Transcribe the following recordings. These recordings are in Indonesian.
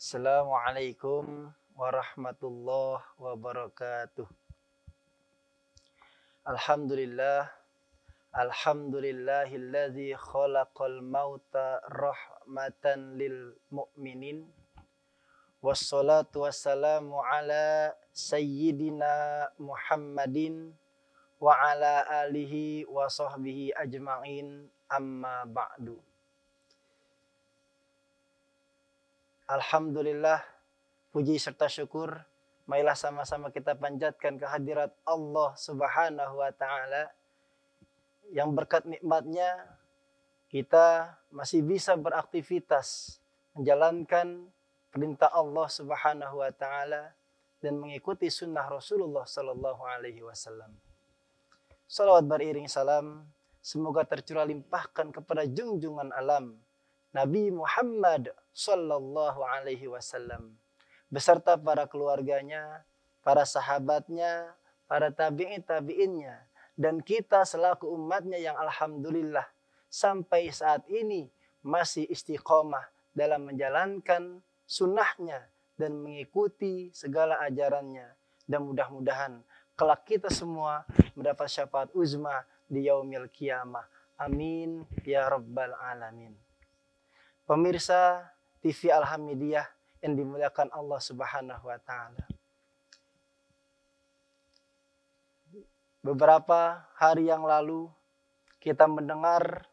Assalamualaikum warahmatullahi wabarakatuh. Alhamdulillah, alhamdulillahilladzi khalaqal mauta rahmatan lil mu'minin. Wassalatu wassalamu ala sayyidina Muhammadin wa ala alihi wa sahbihi ajma'in, amma ba'du. Alhamdulillah, puji serta syukur marilah sama-sama kita panjatkan kehadirat Allah Subhanahu wa taala yang berkat nikmatnya kita masih bisa beraktivitas menjalankan perintah Allah Subhanahu wa taala dan mengikuti sunnah Rasulullah sallallahu alaihi wasallam. Salawat beriring salam semoga tercurah limpahkan kepada junjungan alam Nabi Muhammad sallallahu alaihi wasallam beserta para keluarganya, para sahabatnya, para tabi'in-tabi'innya, dan kita selaku umatnya yang alhamdulillah sampai saat ini masih istiqomah dalam menjalankan sunnahnya dan mengikuti segala ajarannya. Dan mudah-mudahan kelak kita semua mendapat syafaat uzma di yaumil qiyamah. Amin ya rabbal alamin. Pemirsa TV Alhamidiyah yang dimuliakan Allah Subhanahu wa taala. Beberapa hari yang lalu kita mendengar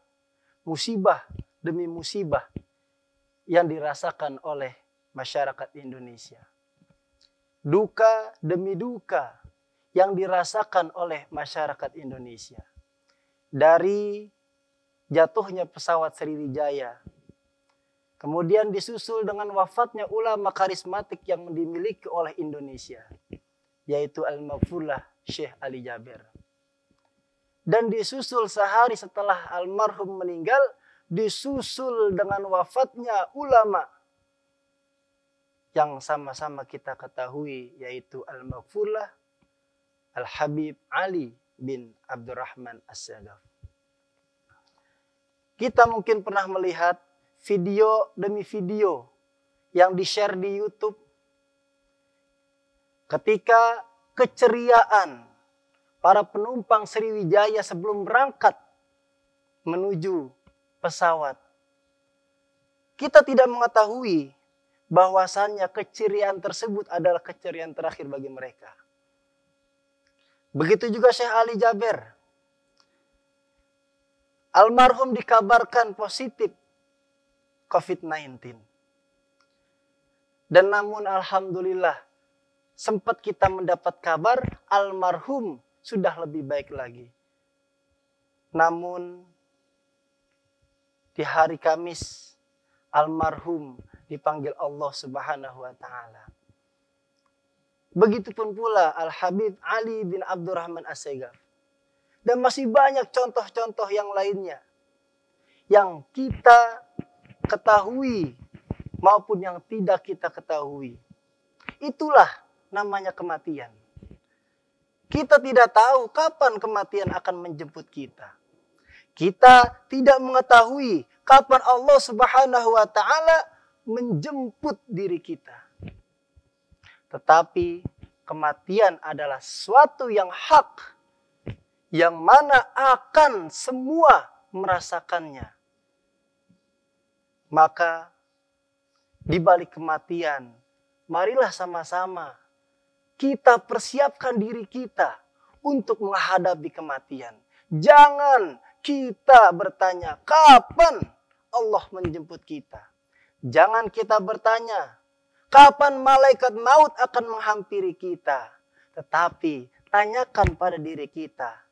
musibah demi musibah yang dirasakan oleh masyarakat Indonesia. Duka demi duka yang dirasakan oleh masyarakat Indonesia. Dari jatuhnya pesawat Sriwijaya, kemudian disusul dengan wafatnya ulama karismatik yang dimiliki oleh Indonesia, yaitu Al-Maghfurlah Syekh Ali Jaber. Dan disusul sehari setelah almarhum meninggal, disusul dengan wafatnya ulama yang sama-sama kita ketahui, yaitu Al-Maghfurlah Al-Habib Ali bin Abdurrahman As-Sagaf. Kita mungkin pernah melihat video demi video yang di-share di YouTube ketika keceriaan para penumpang Sriwijaya sebelum berangkat menuju pesawat. Kita tidak mengetahui bahwasannya keceriaan tersebut adalah keceriaan terakhir bagi mereka. Begitu juga Syekh Ali Jaber. Almarhum dikabarkan positif COVID-19. Dan namun alhamdulillah sempat kita mendapat kabar almarhum sudah lebih baik lagi. Namun di hari Kamis almarhum dipanggil Allah Subhanahu wa taala. Begitupun pula Al-Habib Ali bin Abdurrahman As-Sagaf. Dan masih banyak contoh-contoh yang lainnya yang kita ketahui maupun yang tidak kita ketahui. Itulah namanya kematian. Kita tidak tahu kapan kematian akan menjemput kita. Kita tidak mengetahui kapan Allah Subhanahu wa taala menjemput diri kita. Tetapi kematian adalah suatu yang hak, yang mana akan semua merasakannya. Maka di balik kematian, marilah sama-sama kita persiapkan diri kita untuk menghadapi kematian. Jangan kita bertanya kapan Allah menjemput kita. Jangan kita bertanya kapan malaikat maut akan menghampiri kita. Tetapi tanyakan pada diri kita,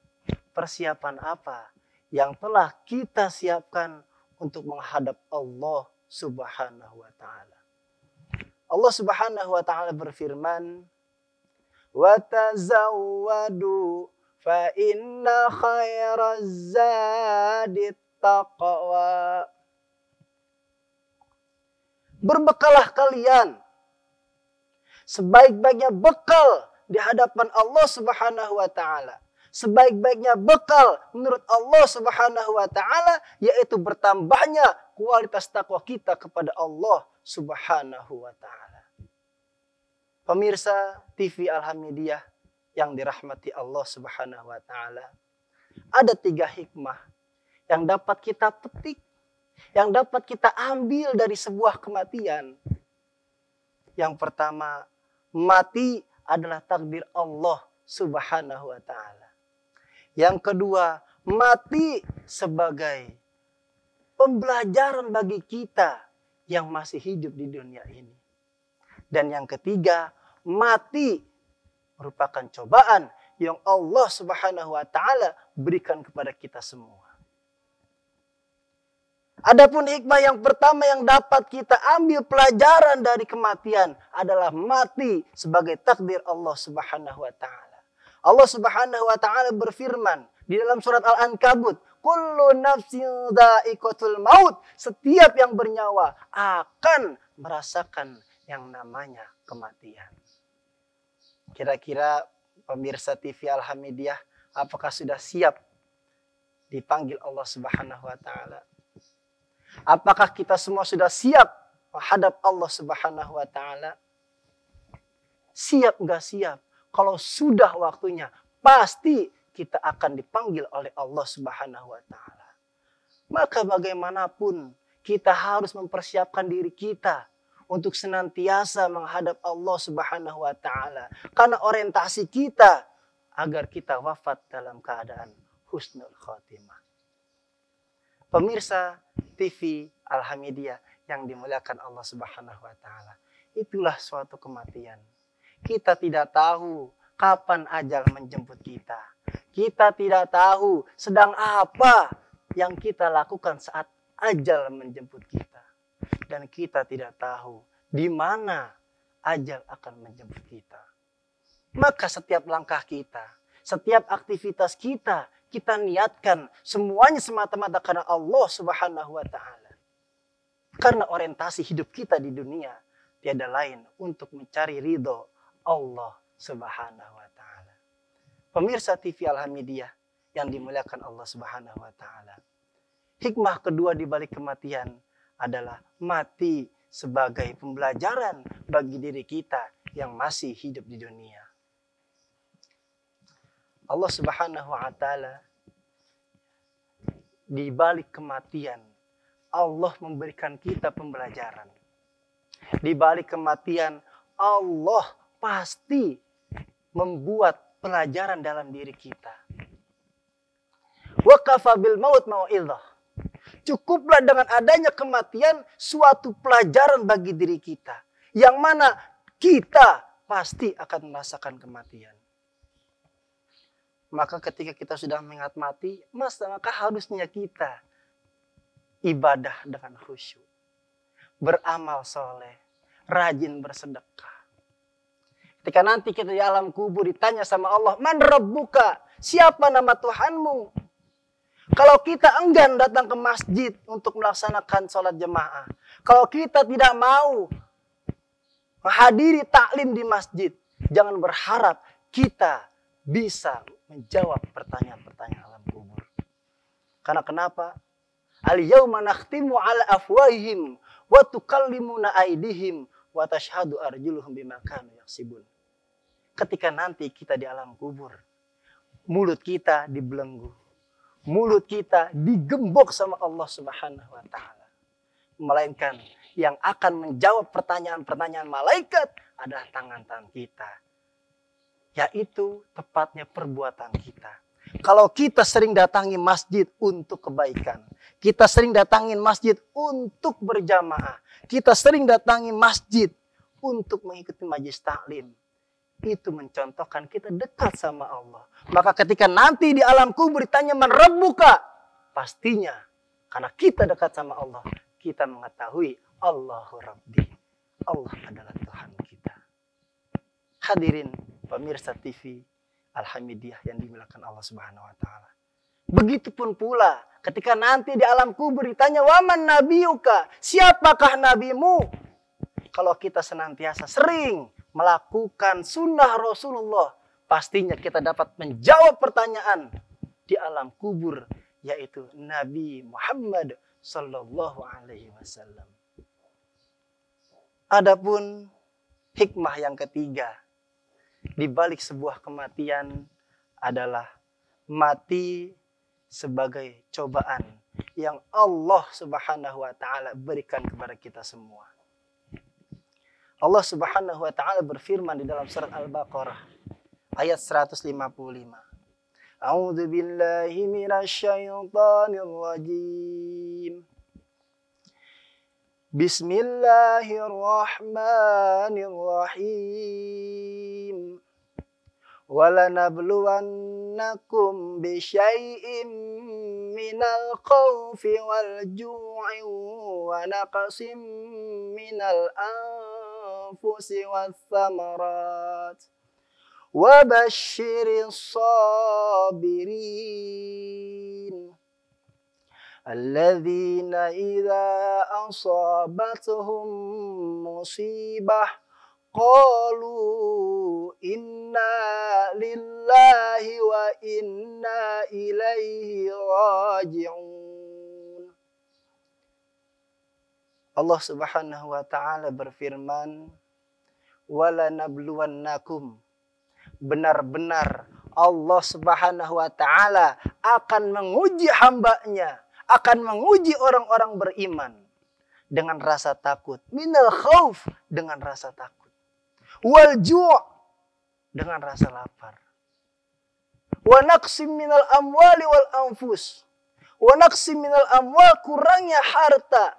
persiapan apa yang telah kita siapkan untuk menghadap Allah Subhanahu wa taala. Allah Subhanahu wa taala berfirman, "Wa tazawwadu fa inna khairaz zadit taqwa." Berbekalah kalian. Sebaik-baiknya bekal di hadapan Allah Subhanahu wa taala. Sebaik-baiknya bekal menurut Allah Subhanahu wa taala yaitu bertambahnya kualitas takwa kita kepada Allah Subhanahu wa ta'ala. Pemirsa TV Alhamidiyah yang dirahmati Allah Subhanahu wa ta'ala. Ada 3 hikmah yang dapat kita petik, yang dapat kita ambil dari sebuah kematian. Yang pertama, mati adalah takdir Allah Subhanahu wa ta'ala. Yang kedua, mati sebagai pembelajaran bagi kita yang masih hidup di dunia ini. Dan yang ketiga, mati merupakan cobaan yang Allah Subhanahu wa ta'ala berikan kepada kita semua. Adapun hikmah yang pertama yang dapat kita ambil pelajaran dari kematian adalah mati sebagai takdir Allah Subhanahu wa ta'ala. Allah Subhanahu wa ta'ala berfirman di dalam surat Al-Ankabut, kullu nafsin dha'iqatul maut. Setiap yang bernyawa akan merasakan yang namanya kematian. Kira-kira pemirsa TV Alhamidiyah, apakah sudah siap dipanggil Allah Subhanahu wa ta'ala? Apakah kita semua sudah siap menghadap Allah Subhanahu wa ta'ala? Siap nggak siap? Kalau sudah waktunya, pasti kita akan dipanggil oleh Allah Subhanahu wa ta'ala. Maka bagaimanapun kita harus mempersiapkan diri kita untuk senantiasa menghadap Allah Subhanahu wa ta'ala. Karena orientasi kita agar kita wafat dalam keadaan husnul khotimah. Pemirsa TV Alhamidiyah yang dimuliakan Allah Subhanahu wa ta'ala. Itulah suatu kematian. Kita tidak tahu kapan ajal menjemput kita. Kita tidak tahu sedang apa yang kita lakukan saat ajal menjemput kita. Dan kita tidak tahu di mana ajal akan menjemput kita. Maka setiap langkah kita, setiap aktivitas kita, kita niatkan semuanya semata-mata karena Allah Subhanahu wa ta'ala. Karena orientasi hidup kita di dunia tiada lain untuk mencari ridho Allah Subhanahu wa ta'ala. Pemirsa TV Alhamidiyah yang dimuliakan Allah Subhanahu wa ta'ala. Hikmah kedua di balik kematian adalah mati sebagai pembelajaran bagi diri kita yang masih hidup di dunia. Allah Subhanahu wa ta'ala di balik kematian Allah memberikan kita pembelajaran. Di balik kematian Allah pasti membuat pelajaran dalam diri kita. Wa kafa bil maut mau'izah. Cukuplah dengan adanya kematian suatu pelajaran bagi diri kita. Yang mana kita pasti akan merasakan kematian. Maka ketika kita sudah mengingat mati, maka harusnya kita ibadah dengan khusyuk. Beramal soleh. Rajin bersedekah. Ketika nanti kita di alam kubur ditanya sama Allah, man rabbuka? Siapa nama Tuhanmu? Kalau kita enggan datang ke masjid untuk melaksanakan sholat jemaah. Kalau kita tidak mau menghadiri taklim di masjid. Jangan berharap kita bisa menjawab pertanyaan-pertanyaan alam kubur. Karena kenapa? Al-yawma nakhtimu ala afwahihim wa tukallimuna aydihim wa tashhadu arjuluhum bima kanu yaksibun. Ketika nanti kita di alam kubur, mulut kita dibelenggu. Mulut kita digembok sama Allah Subhanahu wa ta'ala. Melainkan yang akan menjawab pertanyaan-pertanyaan malaikat adalah tangan-tangan kita. Yaitu tepatnya perbuatan kita. Kalau kita sering datangi masjid untuk kebaikan. Kita sering datangi masjid untuk berjamaah. Kita sering datangi masjid untuk mengikuti majelis taklim. Itu mencontohkan kita dekat sama Allah. Maka ketika nanti di alam kubur ditanya man rabbuka, pastinya karena kita dekat sama Allah, kita mengetahui Allahu Rabbi. Allah adalah Tuhan kita. Hadirin pemirsa TV Alhamidiyah yang dimuliakan Allah Subhanahu wa ta'ala. Begitupun pula ketika nanti di alam kubur ditanya waman nabiyuka, siapakah nabimu? Kalau kita senantiasa sering melakukan sunnah Rasulullah, pastinya kita dapat menjawab pertanyaan di alam kubur, yaitu Nabi Muhammad sallallahu alaihi wasallam. Adapun hikmah yang ketiga di balik sebuah kematian adalah mati sebagai cobaan yang Allah Subhanahu wa taala berikan kepada kita semua. Allah Subhanahu wa taala berfirman di dalam surat Al-Baqarah ayat 155. A'udzu billahi minasyaitonir rajim. Bismillahirrahmanirrahim. وَلَنَبْلُوَنَّكُمْ بِشَيْءٍ مِّنَ الْخَوْفِ وَالْجُوعِ وَنَقْصٍ مِّنَ الْأَنفُسِ وَالثَّمَرَاتِ وَبَشِّرِ الصَّابِرِينَ الَّذِينَ إِذَا أَصَابَتْهُم مُّصِيبَةٌ قالوا إنا لله وإنا إليه راجعون. Allah Subhanahu wa taala berfirman, "Walanabluwannakum." Benar-benar Allah Subhanahu wa taala akan menguji hambanya, akan menguji orang-orang beriman dengan rasa takut, minal khauf, dengan rasa takut, wal ju' dengan rasa lapar, wa naqsim minal amwali wal anfus, wa naqsim minal amwal, kurangnya harta.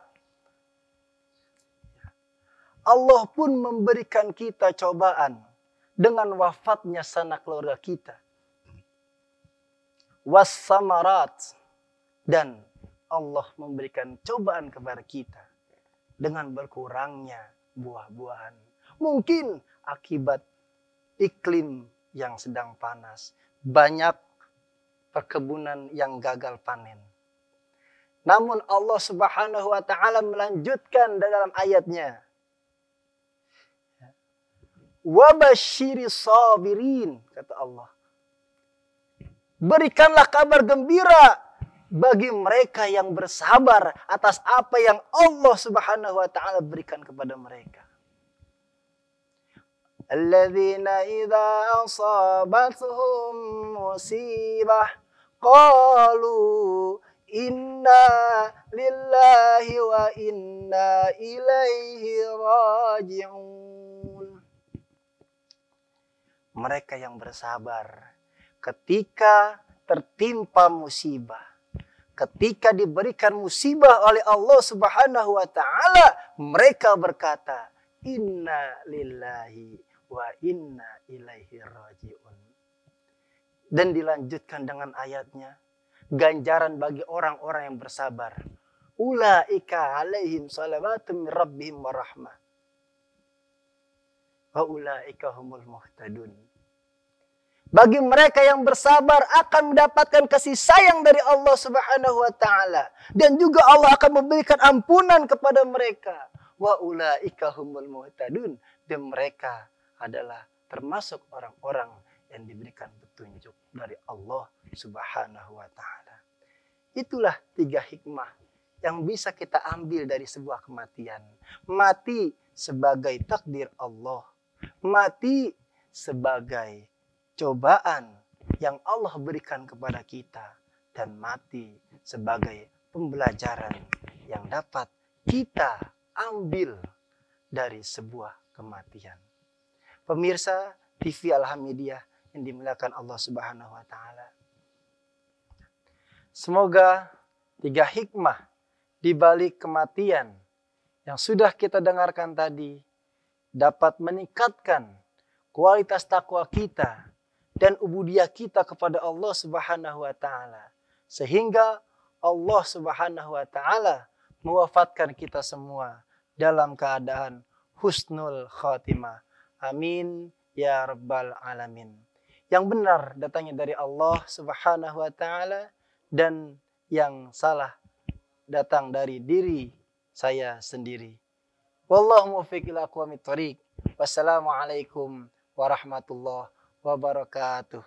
Allah pun memberikan kita cobaan dengan wafatnya sanak keluarga kita, was samarat, dan Allah memberikan cobaan kepada kita dengan berkurangnya buah-buahan. Mungkin akibat iklim yang sedang panas, banyak perkebunan yang gagal panen. Namun Allah Subhanahu wa taala melanjutkan dalam ayatnya, wa basyiris sabirin, kata Allah. Berikanlah kabar gembira bagi mereka yang bersabar atas apa yang Allah Subhanahu wa taala berikan kepada mereka. Alladzina idza asabatuhum musibah qalu inna lillahi wa inna ilaihi raji'un. Mereka yang bersabar ketika tertimpa musibah, ketika diberikan musibah oleh Allah Subhanahu wa taala, mereka berkata, inna lillahi wa inna ilaihi raji'un. Dan dilanjutkan dengan ayatnya, ganjaran bagi orang-orang yang bersabar. Ulaika alaihim salawatun min rabbihim wa rahmah. Wa ulaika humul muhtadun. Bagi mereka yang bersabar akan mendapatkan kasih sayang dari Allah Subhanahu wa taala, dan juga Allah akan memberikan ampunan kepada mereka. Wa ulaika humul muhtadun, dan mereka adalah termasuk orang-orang yang diberikan petunjuk dari Allah Subhanahu wa taala. Itulah 3 hikmah yang bisa kita ambil dari sebuah kematian. Mati sebagai takdir Allah, mati sebagai cobaan yang Allah berikan kepada kita, dan mati sebagai pembelajaran yang dapat kita ambil dari sebuah kematian. Pemirsa TV Alhamdulillah yang dimuliakan Allah Subhanahu wa taala. Semoga 3 hikmah di balik kematian yang sudah kita dengarkan tadi dapat meningkatkan kualitas takwa kita dan ubudiyah kita kepada Allah Subhanahu wa taala, sehingga Allah Subhanahu wa taala mewafatkan kita semua dalam keadaan husnul khatimah. Amin ya rabbal alamin. Yang benar datangnya dari Allah Subhanahu wa taala, dan yang salah datang dari diri saya sendiri. Wallahu muwaffiq ila aqwamit thoriq. Wassalamualaikum warahmatullahi wabarakatuh.